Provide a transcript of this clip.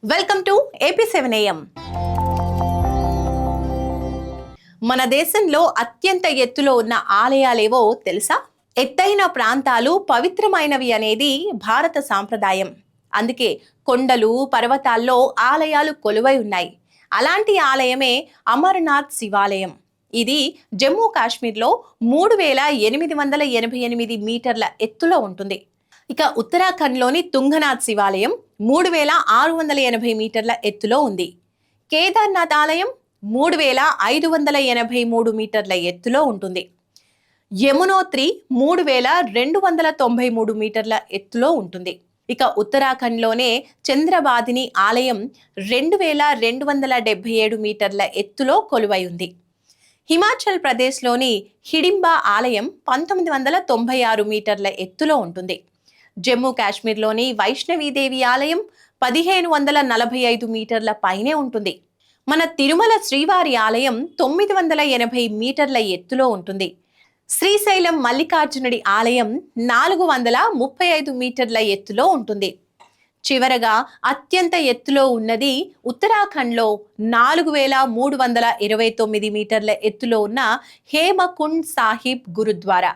Welcome to AP7 AM. మన దేశంలో అత్యంత ఎత్తులో ఉన్న ఆలయాలేవో తెలుసా? ఎత్తైన ప్రాంతాలు పవిత్రమైనవి అనేది భారత సాంప్రదాయం. అందుకే కొండలు, పర్వతాల్లో ఆలయాలు కొలువై ఉన్నాయి. అలాంటి ఆలయమే అమర్నాథ్ శివాలయం. ఇది జమ్మూ కాశ్మీర్లో 3888 మీటర్ల ఎత్తులో ఉంటుంది. ఇక ఉత్తరాఖండ్లోని తుంగనాథ్ శివాలయం 3680 మీటర్ల ఎత్తులో ఉంది. కేదార్నాథ్ ఆలయం 3583 మీటర్ల ఎత్తులో ఉంటుంది. యమునోత్రి 3293 మీటర్ల ఎత్తులో ఉంటుంది. ఇక ఉత్తరాఖండ్లోనే చంద్రబాదిని ఆలయం 2277 మీటర్ల ఎత్తులో కొలువై ఉంది. హిమాచల్ ప్రదేశ్లోని హిడింబా ఆలయం 1996 మీటర్ల ఎత్తులో ఉంటుంది. జమ్మూ కాశ్మీర్లోని వైష్ణవీదేవి ఆలయం 1545 మీటర్ల పైనే ఉంటుంది. మన తిరుమల శ్రీవారి ఆలయం 980 మీటర్ల ఎత్తులో ఉంటుంది. శ్రీశైలం మల్లికార్జునుడి ఆలయం 435 మీటర్ల ఎత్తులో ఉంటుంది. చివరగా అత్యంత ఎత్తులో ఉన్నది ఉత్తరాఖండ్లో 4329 మీటర్ల ఎత్తులో ఉన్న హేమకుండ్ సాహిబ్ గురుద్వారా.